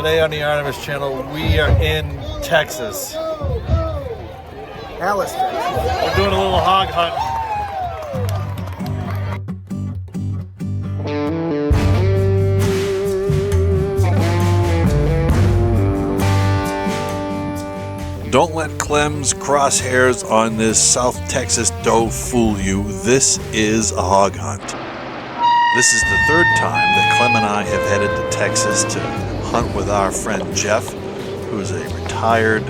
Today on the Artemis channel, we are in Texas. Alice, Texas. We're doing a little hog hunt. Don't let Clem's crosshairs on this South Texas doe fool you. This is a hog hunt. This is the third time that Clem and I have headed to Texas to hunt with our friend Jeff, who is a retired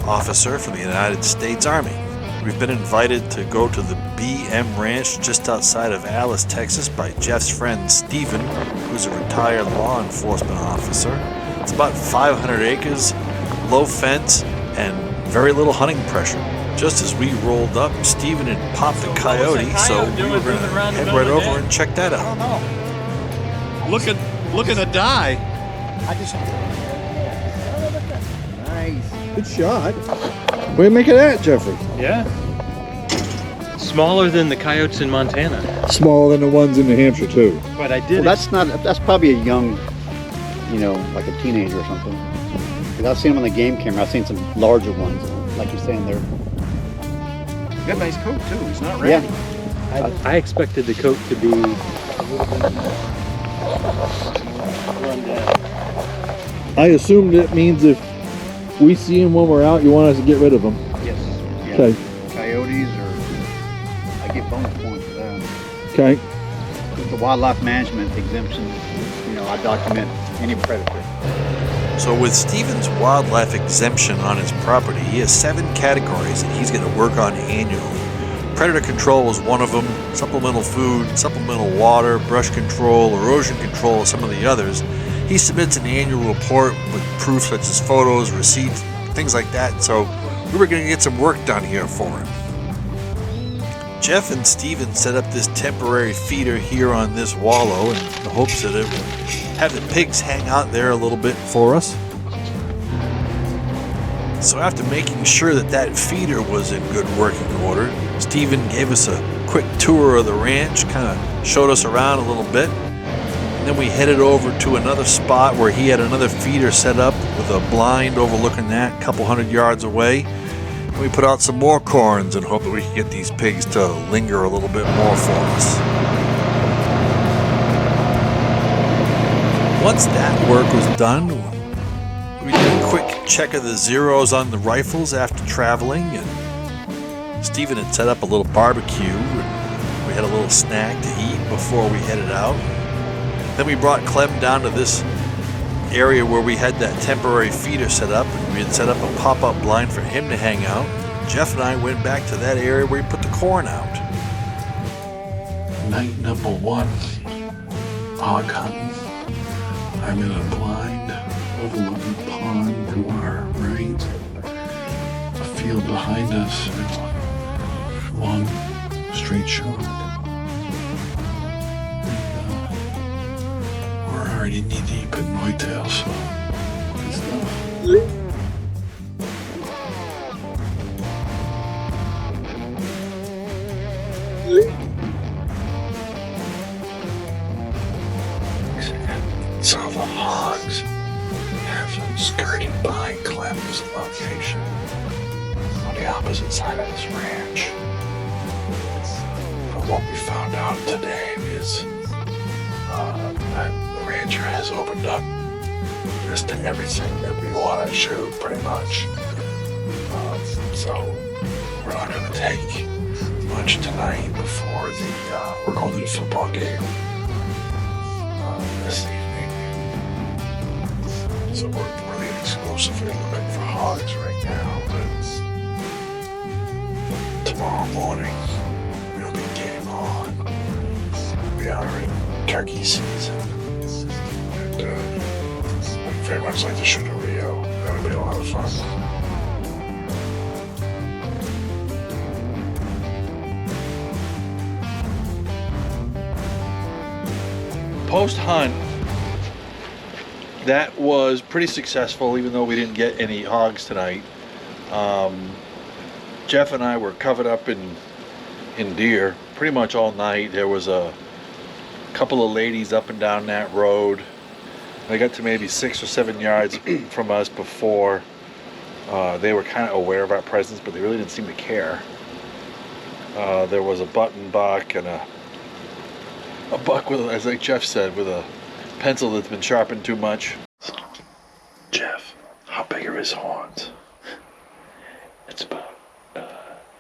officer from the United States Army. We've been invited to go to the BM Ranch just outside of Alice, Texas by Jeff's friend Steven, who's a retired law enforcement officer. It's about 500 acres, low fence, and very little hunting pressure. Just as we rolled up, Steven had popped a coyote, so we were going to head right over and check that out. Looking to die. I just nice. Good shot. What do you make of that, Jeffrey? Yeah. Smaller than the coyotes in Montana. Smaller than the ones in New Hampshire too. But I did. Well, that's probably a young, like a teenager or something. Because I've seen them on the game camera. I've seen some larger ones, like you're saying there. You got a nice coat too. He's not ready. Yeah. I expected the coat to be a little bit run down. I assume that means if we see them when we're out, you want us to get rid of them. Yes. Yeah. Okay. Coyotes, or I get bonus points for that. Okay. With the wildlife management exemption, I document any predator. So with Steven's wildlife exemption on his property, he has 7 categories that he's going to work on annually. Predator control is one of them, supplemental food, supplemental water, brush control, erosion control are some of the others. He submits an annual report with proof such as photos, receipts, things like that, so we were going to get some work done here for him. Jeff and Steven set up this temporary feeder here on this wallow in the hopes that it would have the pigs hang out there a little bit for us. So after making sure that feeder was in good working order, Steven gave us a quick tour of the ranch, kind of showed us around a little bit. And then we headed over to another spot where he had another feeder set up with a blind overlooking that a couple hundred yards away. And we put out some more corns and hope that we could get these pigs to linger a little bit more for us. Once that work was done, we did a quick check of the zeros on the rifles after traveling, and Steven had set up a little barbecue, and we had a little snack to eat before we headed out. Then we brought Clem down to this area where we had that temporary feeder set up, and we had set up a pop-up blind for him to hang out. Jeff and I went back to that area where we put the corn out. Night number 1, hog hunting. I'm in a blind overlooking a pond to our right, a field behind us, and a long straight shot. And, we're already knee-deep in whitetail, so good stuff. So the hogs have skirted by Clem's location on the opposite side of this ranch. But what we found out today is that the rancher has opened up just to everything that we want to shoot, pretty much. So we're not going to take much tonight before we're going to the football game this evening. So we're really exclusively looking for hogs right now, but tomorrow morning we'll be game on. We are in turkey season, and I'd very much like to shoot a Rio. That would be a lot of fun. Post-hunt, that was pretty successful, even though we didn't get any hogs tonight. Jeff and I were covered up in deer pretty much all night. There was a couple of ladies up and down that road. They got to maybe 6 or 7 yards from us before they were kind of aware of our presence, but they really didn't seem to care. There was a button buck and a buck with, as like Jeff said, with a pencil that's been sharpened too much. Jeff, how big are his horns? It's about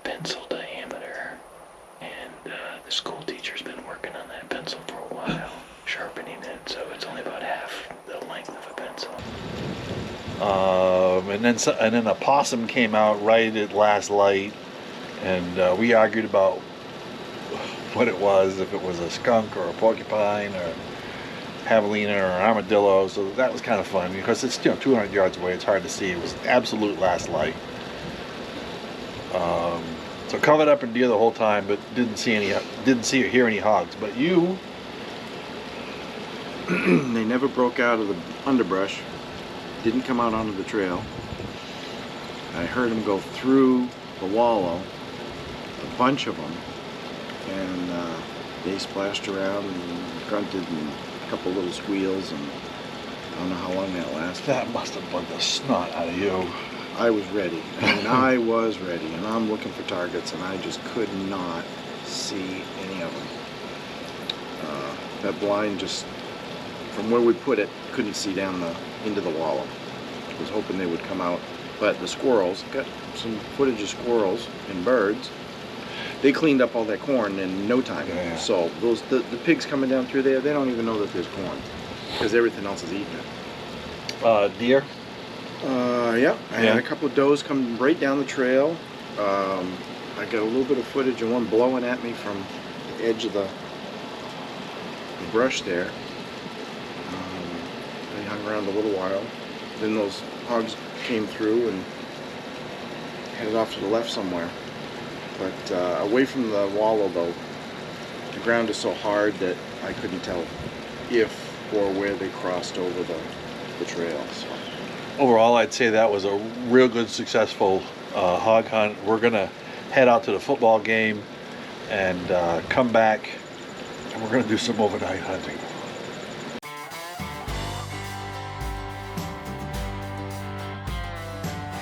pencil diameter, and the school teacher's been working on that pencil for a while, sharpening it, so it's only about half the length of a pencil. And then a possum came out right at last light, and we argued about what it was, if it was a skunk or a porcupine or javelina or an armadillo. So that was kind of fun because it's 200 yards away. It's hard to see. It was absolute last light. So covered up in deer the whole time, but didn't see or hear any hogs. But you, They never broke out of the underbrush, didn't come out onto the trail. I heard them go through the wallow, a bunch of them, and they splashed around and grunted and a couple little squeals, and I don't know how long that lasted. that must have bugged the snot out of you. I was ready. I mean, I was ready, and I'm looking for targets, and I just could not see any of them. That blind just, from where we put it, couldn't see down into the wallow. I was hoping they would come out, but the squirrels, got some footage of squirrels and birds. They cleaned up all that corn in no time. Yeah. So the pigs coming down through there, they don't even know that there's corn because everything else is eating it. Deer? Yeah, I had a couple of does come right down the trail. I got a little bit of footage of one blowing at me from the edge of the brush there. They hung around a little while. Then those hogs came through and headed off to the left somewhere. But away from the wallow, though, the ground is so hard that I couldn't tell if or where they crossed over the trail. So. Overall, I'd say that was a real good, successful hog hunt. We're going to head out to the football game and come back, and we're going to do some overnight hunting.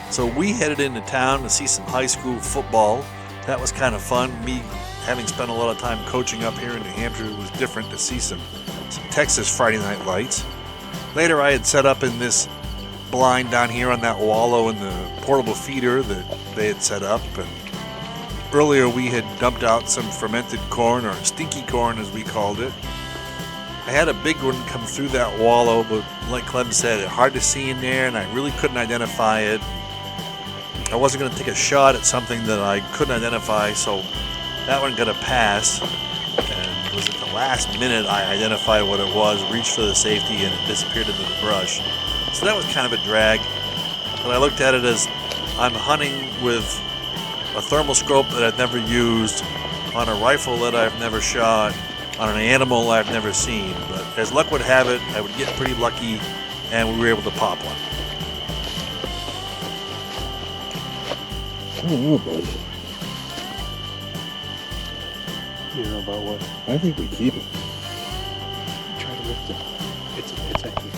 So we headed into town to see some high school football. That was kind of fun. Me having spent a lot of time coaching up here in New Hampshire, it was different to see some Texas Friday night lights. Later, I had set up in this blind down here on that wallow in the portable feeder that they had set up, and earlier we had dumped out some fermented corn, or stinky corn as we called it. I had a big one come through that wallow, but like Clem said, it's hard to see in there, and I really couldn't identify it. I wasn't going to take a shot at something that I couldn't identify, so that one got a pass, and it was at the last minute I identified what it was, reached for the safety, and it disappeared into the brush. So that was kind of a drag, but I looked at it as I'm hunting with a thermal scope that I've never used, on a rifle that I've never shot, on an animal I've never seen. But as luck would have it, I would get pretty lucky, and we were able to pop one. I don't know about it. You know about what? I think we keep it. Try to lift it. It's actually.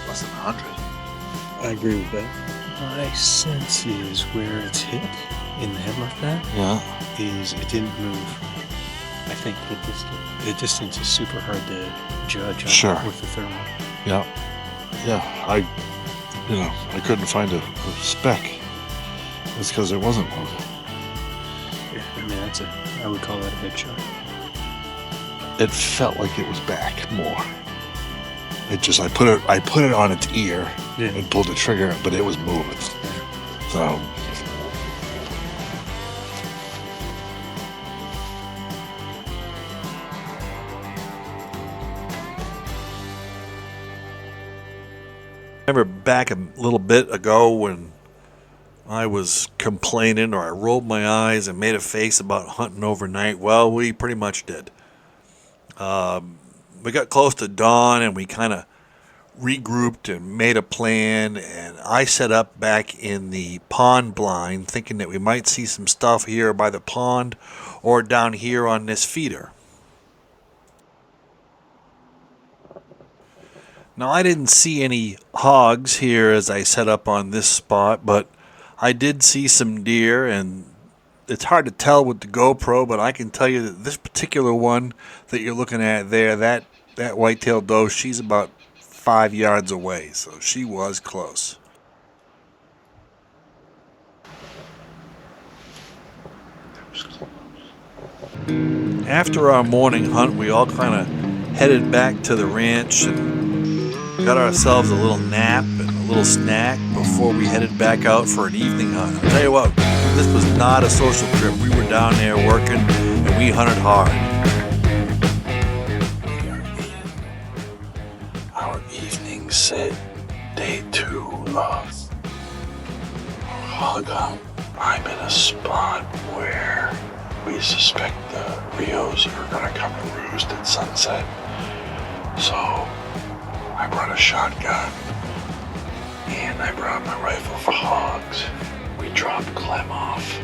Less than 100. I agree with that. My sense is where it's hit in the head like that Yeah. is it didn't move. I think the distance is super hard to judge Sure. with the thermal. Yeah. I couldn't find a speck. It's because it wasn't moving. Yeah, I mean I would call that a big shot. It felt like it was back more. It just, I put it on its ear and pulled the trigger, but it was moving. So. Remember back a little bit ago when I was complaining, or I rolled my eyes and made a face about hunting overnight? Well, we pretty much did. We got close to dawn and we kind of regrouped and made a plan, and I set up back in the pond blind thinking that we might see some stuff here by the pond or down here on this feeder. Now, I didn't see any hogs here as I set up on this spot, but I did see some deer, and it's hard to tell with the GoPro, but I can tell you that this particular one that you're looking at there, that whitetail doe, she's about 5 yards away, so she was close. After our morning hunt, we all kind of headed back to the ranch and got ourselves a little nap and a little snack before we headed back out for an evening hunt. I'll tell you what, this was not a social trip. We were down there working and we hunted hard. Our evening sit, day 2 of hog hunt. I'm in a spot where we suspect the Rios are gonna come and roost at sunset. So I brought a shotgun and I brought my rifle for hogs. We dropped Clem off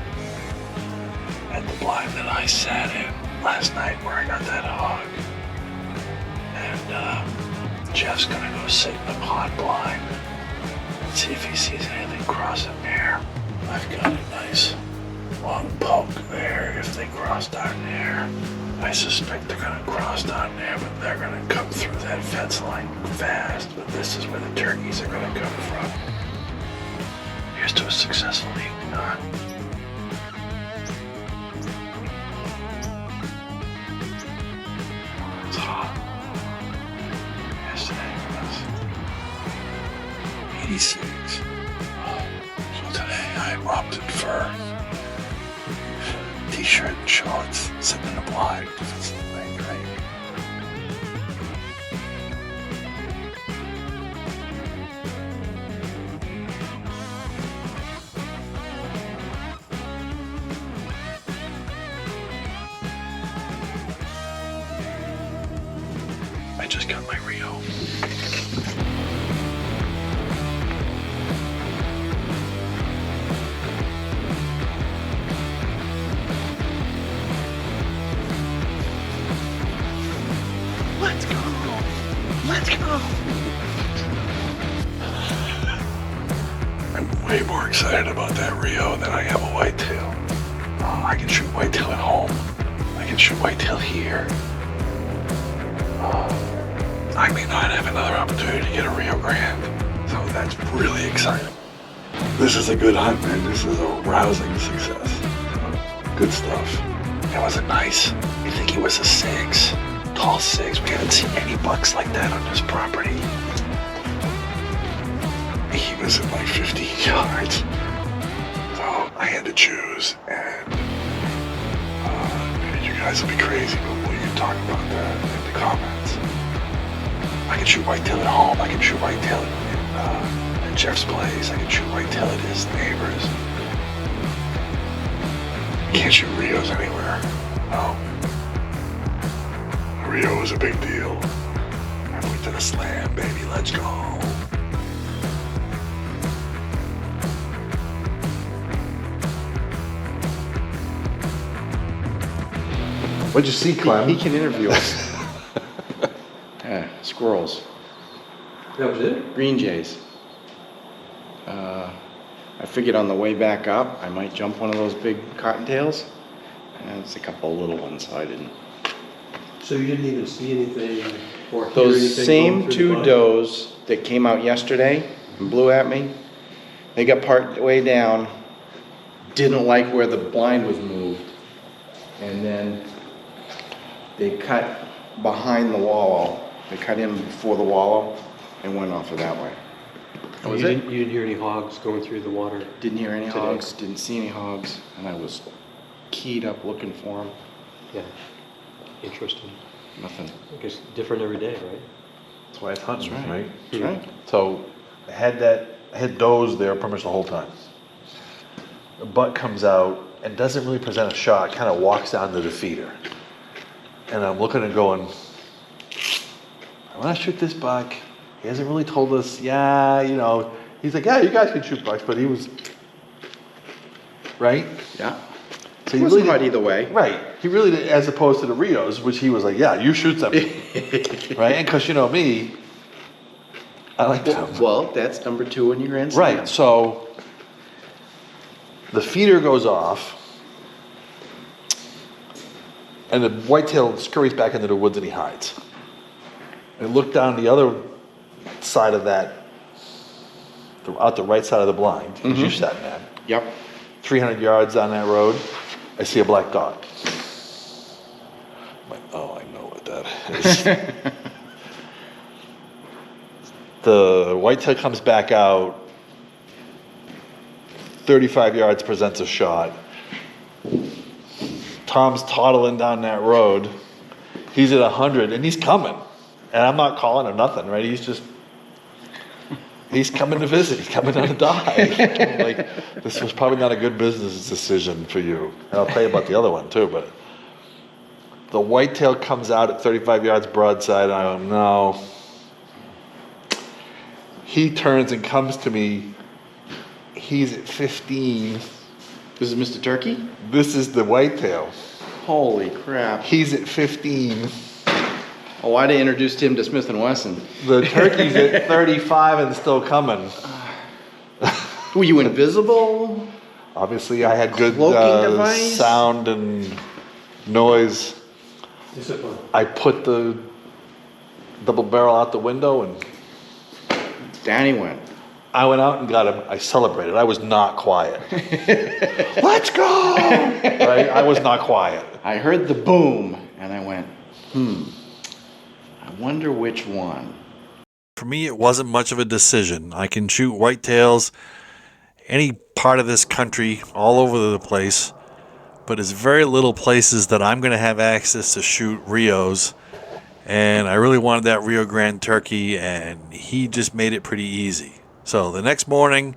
at the blind that I sat in last night where I got that hog. And Jeff's gonna go sit in the pond blind and see if he sees anything crossing there. I've got a nice long poke there if they cross down there. I suspect they're gonna cross down there, but they're gonna come through that fence line fast. But this is where the turkeys are gonna come from. Here's to a successful evening hunt. It's hot. Yesterday was 86. So today I opted for t-shirt and shorts, sitting in the blind because it's late, right? I just got my Rio. Let's go! Let's go! I'm way more excited about that Rio than I am a whitetail. I can shoot whitetail at home. I can shoot whitetail here. I may not have another opportunity to get a Rio Grande, so that's really exciting. This is a good hunt, man. This is a rousing success. Good stuff. And was it nice? You think he was a 6? Tall 6. We haven't seen any bucks like that on this property. He was at like 15 yards. So I had to choose, and you guys will be crazy, but we can talk about that in the comments. I can shoot whitetail at home. I can shoot whitetail at Jeff's place. I can shoot whitetail at his neighbors. Can't shoot Rios anywhere. No. Rio was a big deal. I went to the slam, baby. Let's go. What'd you see, Clem? He can interview us. Squirrels. That was it? Green jays. I figured on the way back up, I might jump one of those big cottontails. And it's a couple of little ones, so I didn't. So you didn't even see anything or hear Those anything same going through two the blind? does that came out yesterday and blew at me, they got part way down, didn't like where the blind was moved, and then they cut behind the wallow. They cut in before the wallow and went off of that way. That was You it. didn't hear any hogs going through the water? Didn't hear any today? hogs, didn't see any hogs, and I was keyed up looking for them. Yeah. Interesting. Nothing. I guess different every day, right? That's why it's hunting, That's right? That's right. So I had does there pretty much the whole time. The buck comes out and doesn't really present a shot, kind of walks down to the feeder. And I'm looking and going, when I shoot this buck, He hasn't really told us, yeah, you know, he's like, yeah, you guys can shoot bucks, but he was, right? Yeah. So It wasn't hard either way. Right. He really did, as opposed to the Rios, which he was like, yeah, you shoot something. Right? And because you know me, I like to. Well, that's number 2 in your Grand Right. Slam. So the feeder goes off, and the whitetail scurries back into the woods and he hides. I look down the other side of that, out the right side of the blind, because you sat in that. Yep. 300 yards down that road, I see a black dot. I'm like, oh, I know what that is. The whitetail comes back out, 35 yards, presents a shot. Tom's toddling down that road. He's at 100 and he's coming. And I'm not calling or nothing, right? He's coming to visit. He's coming on a dive. Like, this was probably not a good business decision for you. And I'll tell you about the other one too, but the whitetail comes out at 35 yards broadside, and I go, no. He turns and comes to me. He's at 15. This is Mr. Turkey? This is the whitetail. Holy crap. He's at 15. Oh, I'd have introduced him to Smith & Wesson. The turkey's at 35 and still coming. Were you invisible? Obviously, I had good Cloaking device? sound and noise. Discipline. I put the double barrel out the window and Down he went. I went out and got him. I celebrated. I was not quiet. Let's go! Right? I was not quiet. I heard the boom, and I went, I wonder which one. For me, it wasn't much of a decision. I can shoot whitetails any part of this country, all over the place, but there's very little places that I'm going to have access to shoot Rios. And I really wanted that Rio Grande turkey, and he just made it pretty easy. So the next morning,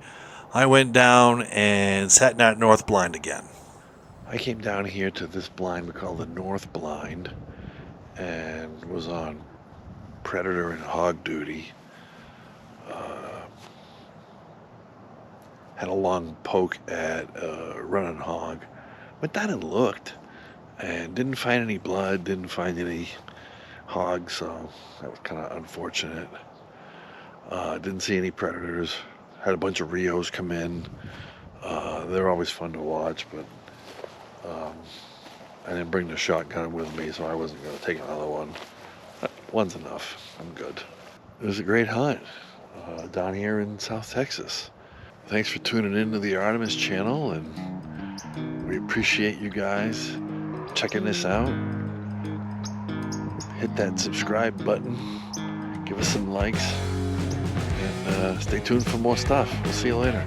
I went down and sat in that north blind again. I came down here to this blind we call the north blind, and was on predator and hog duty. Had a long poke at a running hog. Went down and looked, and didn't find any blood, didn't find any hogs, so that was kind of unfortunate. Didn't see any predators. Had a bunch of Rios come in. They're always fun to watch, but I didn't bring the shotgun with me, so I wasn't going to take another one. One's enough. I'm good. It was a great hunt down here in South Texas. Thanks for tuning into the Artemis channel, and we appreciate you guys checking this out. Hit that subscribe button, give us some likes, and stay tuned for more stuff. We'll see you later.